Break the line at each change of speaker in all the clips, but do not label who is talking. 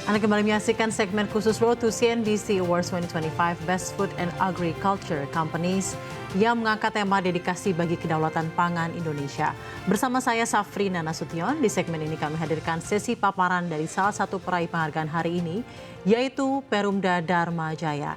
Anda kembali menyaksikan segmen khusus Road to CNBC Awards 2025 Best Food and Agriculture Companies yang mengangkat tema dedikasi bagi kedaulatan pangan Indonesia. Bersama saya Safrina Nasution, di segmen ini kami hadirkan sesi paparan dari salah satu peraih penghargaan hari ini, yaitu Perumda Dharma Jaya.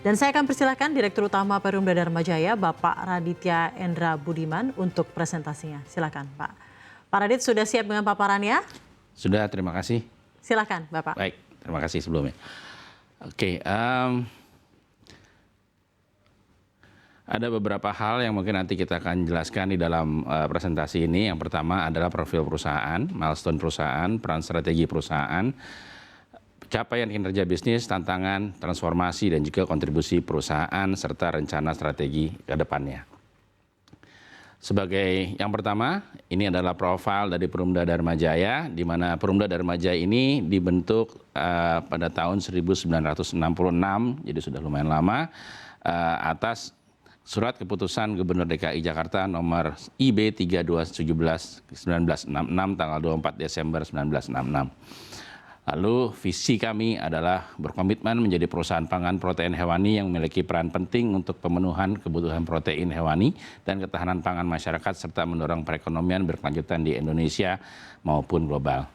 Dan saya akan persilahkan Direktur Utama Perumda Dharma Jaya, Bapak Raditya Endra Budiman, untuk presentasinya. Silakan Pak. Pak Radit, sudah siap dengan paparannya?
Sudah, terima kasih.
Silakan Bapak.
Baik, terima kasih sebelumnya. Oke, ada beberapa hal yang mungkin nanti kita akan jelaskan di dalam presentasi ini. Yang pertama adalah profil perusahaan, milestone perusahaan, peran strategi perusahaan, capaian kinerja bisnis, tantangan, transformasi, dan juga kontribusi perusahaan, serta rencana strategi ke depannya. Sebagai yang pertama, ini adalah profil dari Perumda Dharma Jaya, di mana Perumda Dharma Jaya ini dibentuk pada tahun 1966, jadi sudah lumayan lama, atas surat keputusan Gubernur DKI Jakarta nomor IB 3217/1966 tanggal 24 Desember 1966. Lalu visi kami adalah berkomitmen menjadi perusahaan pangan protein hewani yang memiliki peran penting untuk pemenuhan kebutuhan protein hewani dan ketahanan pangan masyarakat serta mendorong perekonomian berkelanjutan di Indonesia maupun global.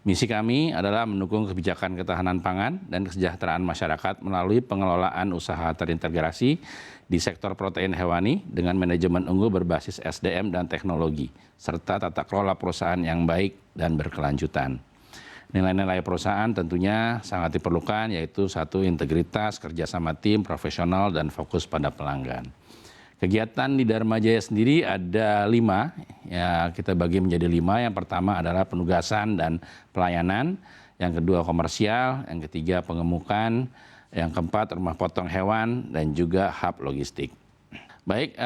Misi kami adalah mendukung kebijakan ketahanan pangan dan kesejahteraan masyarakat melalui pengelolaan usaha terintegrasi di sektor protein hewani dengan manajemen unggul berbasis SDM dan teknologi, serta tata kelola perusahaan yang baik dan berkelanjutan. Nilai-nilai perusahaan tentunya sangat diperlukan, yaitu satu, integritas, kerjasama tim, profesional, dan fokus pada pelanggan. Kegiatan di Dharma Jaya sendiri ada 5, ya kita bagi menjadi 5. Yang pertama adalah penugasan dan pelayanan, yang kedua komersial, yang ketiga pengemukan, yang keempat rumah potong hewan, dan juga hub logistik. Baik,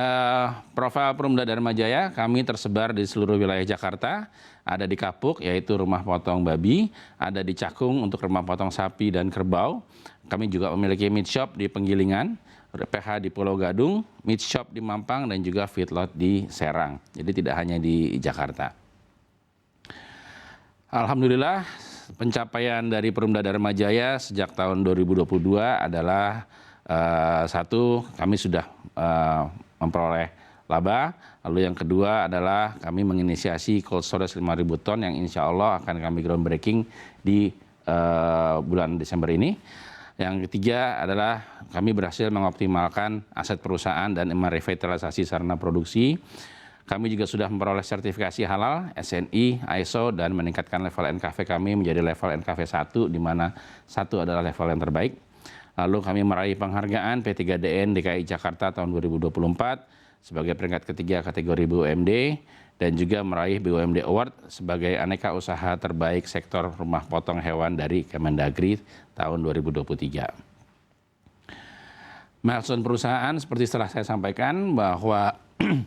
profil Perumda Dharma Jaya kami tersebar di seluruh wilayah Jakarta. Ada di Kapuk, yaitu rumah potong babi, ada di Cakung untuk rumah potong sapi dan kerbau. Kami juga memiliki meat shop di Penggilingan, PH di Pulau Gadung, meat shop di Mampang, dan juga feedlot di Serang. Jadi tidak hanya di Jakarta. Alhamdulillah, pencapaian dari Perumda Dharma Jaya sejak tahun 2022 adalah satu, kami sudah memperoleh laba. Lalu yang kedua adalah kami menginisiasi cold storage 5.000 ton yang insya Allah akan kami groundbreaking di bulan Desember ini. Yang ketiga adalah kami berhasil mengoptimalkan aset perusahaan dan merevitalisasi sarana produksi. Kami juga sudah memperoleh sertifikasi halal, SNI, ISO, dan meningkatkan level NKV kami menjadi level NKV 1, di mana 1 adalah level yang terbaik. Lalu kami meraih penghargaan P3DN DKI Jakarta tahun 2024 sebagai peringkat ketiga kategori BUMD, dan juga meraih BUMD Award sebagai aneka usaha terbaik sektor rumah potong hewan dari Kemendagri tahun 2023. Milestone perusahaan seperti setelah saya sampaikan bahwa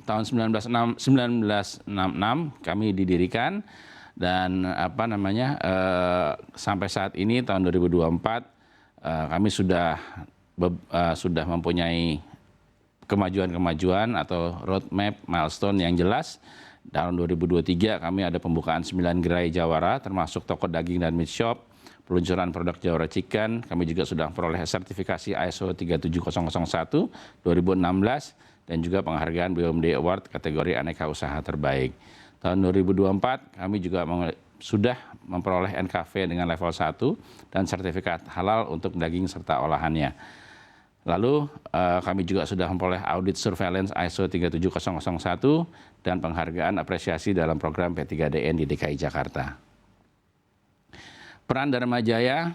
tahun 1966 kami didirikan, dan sampai saat ini tahun 2024 kami sudah mempunyai kemajuan atau roadmap milestone yang jelas. Tahun 2023 kami ada pembukaan 9 gerai Jawara, termasuk toko daging dan meat shop, peluncuran produk Jawara Chicken. Kami juga sudah memperoleh sertifikasi ISO 37001 2016 dan juga penghargaan BUMD Award kategori aneka usaha terbaik. Tahun 2024 kami juga sudah memperoleh NKV dengan level 1 dan sertifikat halal untuk daging serta olahannya. Lalu kami juga sudah memperoleh audit surveillance ISO 37001 dan penghargaan apresiasi dalam program P3DN di DKI Jakarta. Peran Dharma Jaya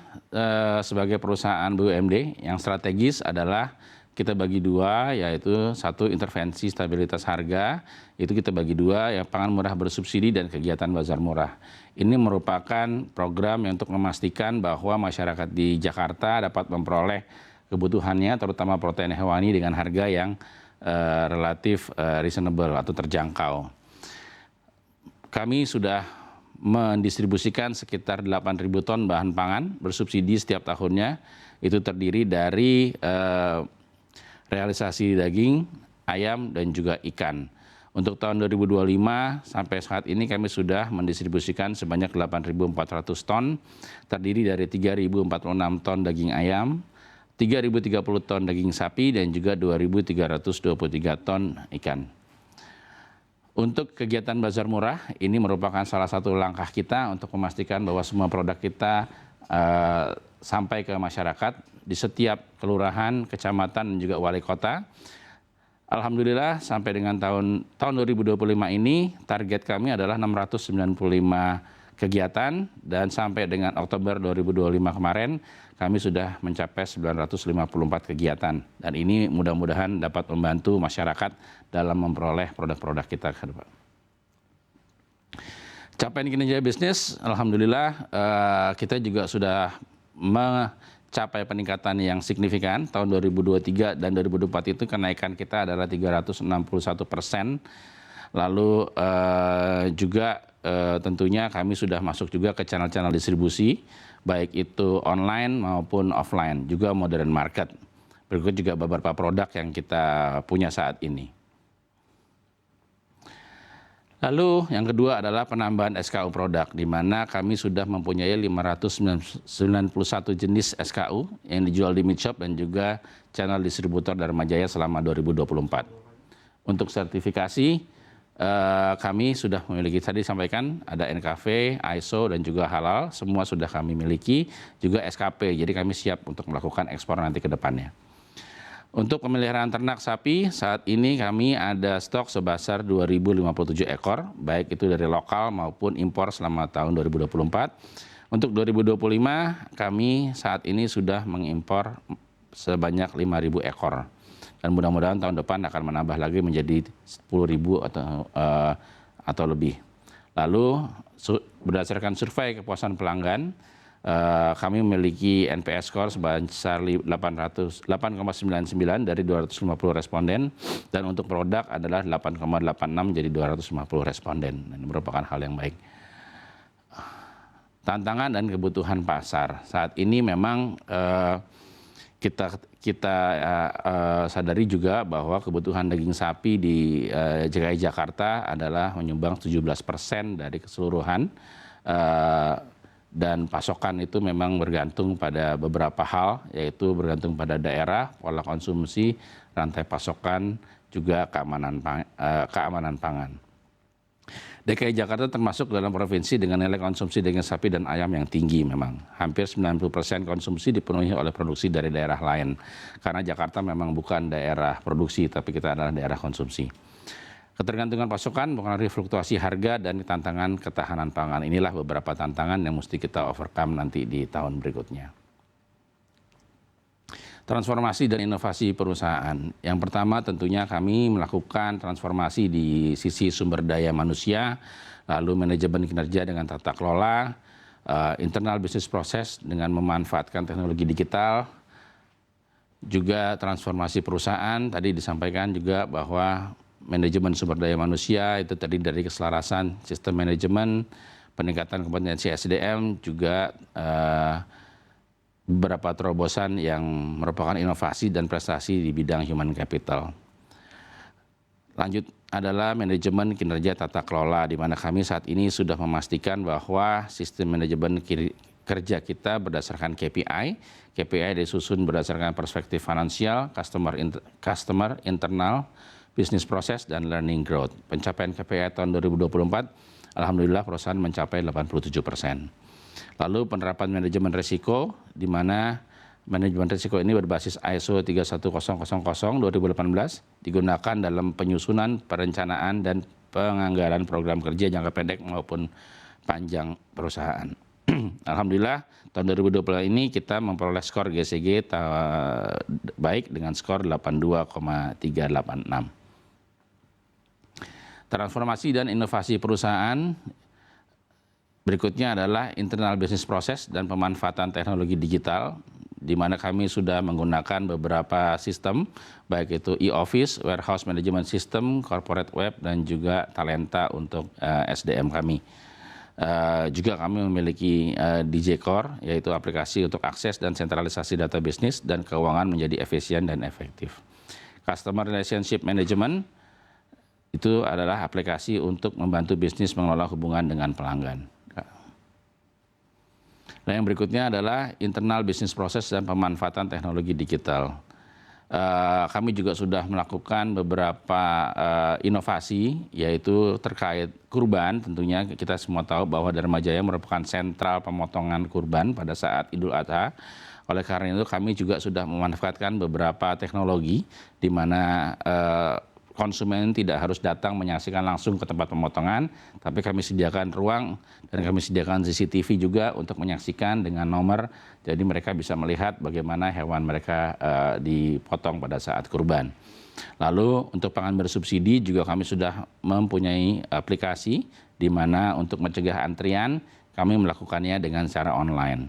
sebagai perusahaan BUMD yang strategis adalah kita bagi 2, yaitu 1, intervensi stabilitas harga, itu kita bagi 2, yang pangan murah bersubsidi dan kegiatan bazar murah. Ini merupakan program yang untuk memastikan bahwa masyarakat di Jakarta dapat memperoleh kebutuhannya, terutama protein hewani dengan harga yang relatif reasonable atau terjangkau. Kami sudah mendistribusikan sekitar 8.000 ton bahan pangan bersubsidi setiap tahunnya. Itu terdiri dari realisasi daging, ayam, dan juga ikan. Untuk tahun 2025 sampai saat ini kami sudah mendistribusikan sebanyak 8.400 ton, terdiri dari 3.046 ton daging ayam, 3.030 ton daging sapi, dan juga 2.323 ton ikan. Untuk kegiatan Bazar Murah, ini merupakan salah satu langkah kita untuk memastikan bahwa semua produk kita sampai ke masyarakat di setiap kelurahan, kecamatan, dan juga wali kota. Alhamdulillah sampai dengan tahun 2025 ini target kami adalah 695 kegiatan, dan sampai dengan Oktober 2025 kemarin kami sudah mencapai 954 kegiatan, dan ini mudah-mudahan dapat membantu masyarakat dalam memperoleh produk-produk kita ke depan. Capaian kinerja bisnis, alhamdulillah kita juga sudah mencapai peningkatan yang signifikan. Tahun 2023 dan 2024 itu kenaikan kita adalah 361%. Lalu juga tentunya kami sudah masuk juga ke channel-channel distribusi, baik itu online maupun offline, juga modern market. Berikut juga beberapa produk yang kita punya saat ini. Lalu yang kedua adalah penambahan SKU produk, di mana kami sudah mempunyai 591 jenis SKU yang dijual di Midshop dan juga channel distributor Dharma Jaya selama 2024. Untuk sertifikasi, kami sudah memiliki, tadi sampaikan ada NKV, ISO, dan juga halal, semua sudah kami miliki, juga SKP, jadi kami siap untuk melakukan ekspor nanti ke depannya. Untuk pemeliharaan ternak sapi, saat ini kami ada stok sebesar 2.057 ekor, baik itu dari lokal maupun impor selama tahun 2024. Untuk 2025, kami saat ini sudah mengimpor sebanyak 5.000 ekor. Dan mudah-mudahan tahun depan akan menambah lagi menjadi 10.000 atau lebih. Lalu berdasarkan survei kepuasan pelanggan, kami memiliki NPS score sebesar 8,99 dari 250 responden, dan untuk produk adalah 8,86 jadi 250 responden. Ini merupakan hal yang baik. Tantangan dan kebutuhan pasar saat ini memang kita sadari juga bahwa kebutuhan daging sapi di DKI Jakarta adalah menyumbang 17% dari keseluruhan. Dan pasokan itu memang bergantung pada beberapa hal, yaitu bergantung pada daerah, pola konsumsi, rantai pasokan, juga keamanan pangan. DKI Jakarta termasuk dalam provinsi dengan nilai konsumsi daging sapi dan ayam yang tinggi memang. Hampir 90% konsumsi dipenuhi oleh produksi dari daerah lain. Karena Jakarta memang bukan daerah produksi, tapi kita adalah daerah konsumsi. Ketergantungan pasokan mempengaruhi fluktuasi harga dan tantangan ketahanan pangan. Inilah beberapa tantangan yang mesti kita overcome nanti di tahun berikutnya. Transformasi dan inovasi perusahaan. Yang pertama tentunya kami melakukan transformasi di sisi sumber daya manusia, lalu manajemen kinerja dengan tata kelola, internal business process dengan memanfaatkan teknologi digital, juga transformasi perusahaan. Tadi disampaikan juga bahwa manajemen sumber daya manusia itu terdiri dari keselarasan sistem manajemen, peningkatan kompetensi SDM, juga beberapa terobosan yang merupakan inovasi dan prestasi di bidang human capital. Lanjut adalah manajemen kinerja tata kelola, di mana kami saat ini sudah memastikan bahwa sistem manajemen kerja kita berdasarkan KPI. KPI disusun berdasarkan perspektif finansial, customer internal, business process, dan learning growth. Pencapaian KPI tahun 2024, alhamdulillah perusahaan mencapai 87%. Lalu penerapan manajemen risiko, di mana manajemen risiko ini berbasis ISO 31000 2018, digunakan dalam penyusunan, perencanaan, dan penganggaran program kerja jangka pendek maupun panjang perusahaan. Alhamdulillah tahun 2020 ini kita memperoleh skor GCG baik dengan skor 82,386. Transformasi dan inovasi perusahaan berikutnya adalah internal business process dan pemanfaatan teknologi digital, di mana kami sudah menggunakan beberapa sistem, baik itu e-office, warehouse management system, corporate web, dan juga talenta untuk SDM kami. Juga kami memiliki DJ Core, yaitu aplikasi untuk akses dan sentralisasi data bisnis dan keuangan menjadi efisien dan efektif. Customer relationship management, Itu adalah aplikasi untuk membantu bisnis mengelola hubungan dengan pelanggan. Nah, yang berikutnya adalah internal bisnis proses dan pemanfaatan teknologi digital. Kami juga sudah melakukan beberapa inovasi, yaitu terkait kurban. Tentunya kita semua tahu bahwa Dharma Jaya merupakan sentral pemotongan kurban pada saat Idul Adha. Oleh karena itu kami juga sudah memanfaatkan beberapa teknologi di mana konsumen tidak harus datang menyaksikan langsung ke tempat pemotongan, tapi kami sediakan ruang dan kami sediakan CCTV juga untuk menyaksikan dengan nomor, jadi mereka bisa melihat bagaimana hewan mereka dipotong pada saat kurban. Lalu untuk pangan bersubsidi juga kami sudah mempunyai aplikasi di mana untuk mencegah antrian kami melakukannya dengan cara online.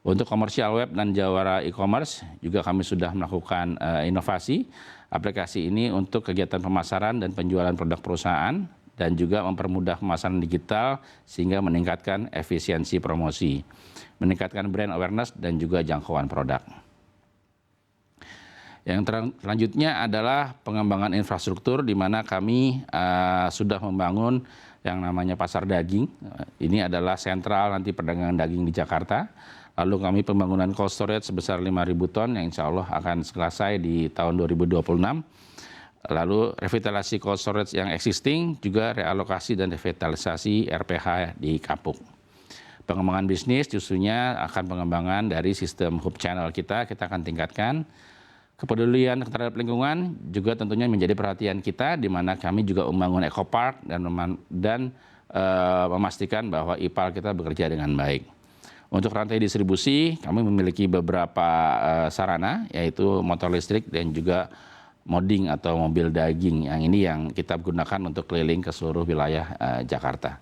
Untuk komersial web dan jawara e-commerce juga kami sudah melakukan inovasi. Aplikasi ini untuk kegiatan pemasaran dan penjualan produk perusahaan dan juga mempermudah pemasaran digital sehingga meningkatkan efisiensi promosi, meningkatkan brand awareness dan juga jangkauan produk. Yang selanjutnya adalah pengembangan infrastruktur di mana kami sudah membangun yang namanya pasar daging. Ini adalah sentral nanti perdagangan daging di Jakarta. Lalu kami pembangunan cold storage sebesar 5.000 ton yang insya Allah akan selesai di tahun 2026. Lalu revitalisasi cold storage yang existing, juga realokasi dan revitalisasi RPH di Kapuk. Pengembangan bisnis justrunya akan pengembangan dari sistem hub channel kita akan tingkatkan. Kepedulian terhadap lingkungan juga tentunya menjadi perhatian kita, di mana kami juga membangun eco park dan memastikan bahwa IPAL kita bekerja dengan baik. Untuk rantai distribusi, kami memiliki beberapa sarana, yaitu motor listrik dan juga modding atau mobil daging. Yang ini yang kita gunakan untuk keliling ke seluruh wilayah Jakarta.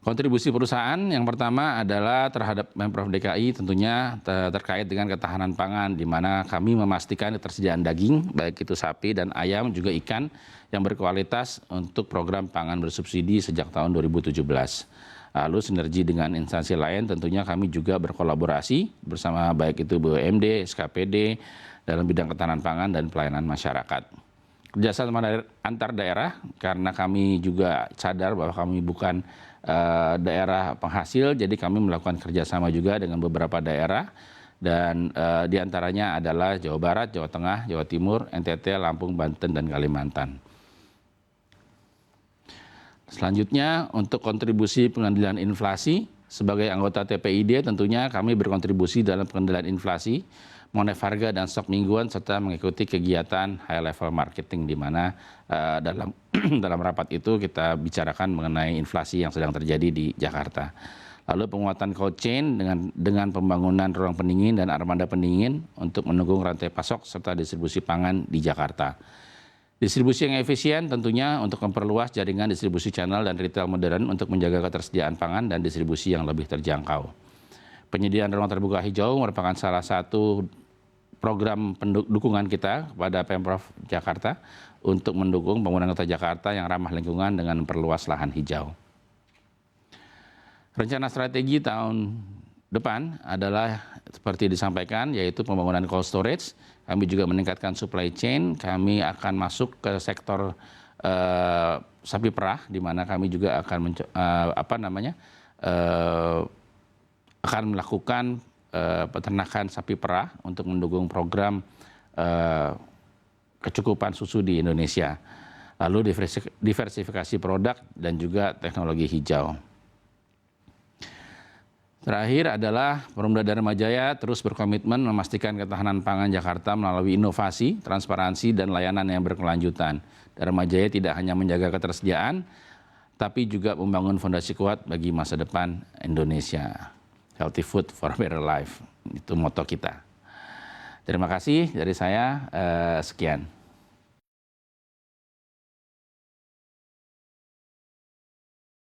Kontribusi perusahaan yang pertama adalah terhadap Pemprov DKI tentunya terkait dengan ketahanan pangan, di mana kami memastikan ketersediaan daging, baik itu sapi dan ayam, juga ikan yang berkualitas untuk program pangan bersubsidi sejak tahun 2017. Lalu sinergi dengan instansi lain tentunya kami juga berkolaborasi bersama baik itu BUMD, SKPD dalam bidang ketahanan pangan dan pelayanan masyarakat. Kerjasama antar daerah karena kami juga sadar bahwa kami bukan daerah penghasil, jadi kami melakukan kerjasama juga dengan beberapa daerah dan diantaranya adalah Jawa Barat, Jawa Tengah, Jawa Timur, NTT, Lampung, Banten, dan Kalimantan. Selanjutnya untuk kontribusi pengendalian inflasi, sebagai anggota TPID tentunya kami berkontribusi dalam pengendalian inflasi, monef harga dan stok mingguan serta mengikuti kegiatan high level marketing, di mana dalam rapat itu kita bicarakan mengenai inflasi yang sedang terjadi di Jakarta. Lalu penguatan cold chain dengan pembangunan ruang pendingin dan armada pendingin untuk mendukung rantai pasok serta distribusi pangan di Jakarta. Distribusi yang efisien tentunya untuk memperluas jaringan distribusi channel dan retail modern untuk menjaga ketersediaan pangan dan distribusi yang lebih terjangkau. Penyediaan ruang terbuka hijau merupakan salah satu program dukungan kita kepada Pemprov Jakarta untuk mendukung pembangunan kota Jakarta yang ramah lingkungan dengan memperluas lahan hijau. Rencana strategi tahun depan adalah seperti disampaikan, yaitu pembangunan cold storage. Kami juga meningkatkan supply chain, kami akan masuk ke sektor sapi perah, di mana kami juga akan akan melakukan peternakan sapi perah untuk mendukung program kecukupan susu di Indonesia. Lalu diversifikasi produk dan juga teknologi hijau. Terakhir adalah Perumda Dharma Jaya terus berkomitmen memastikan ketahanan pangan Jakarta melalui inovasi, transparansi, dan layanan yang berkelanjutan. Dharma Jaya tidak hanya menjaga ketersediaan, tapi juga membangun fondasi kuat bagi masa depan Indonesia. Healthy food for a better life, itu moto kita. Terima kasih dari saya, sekian.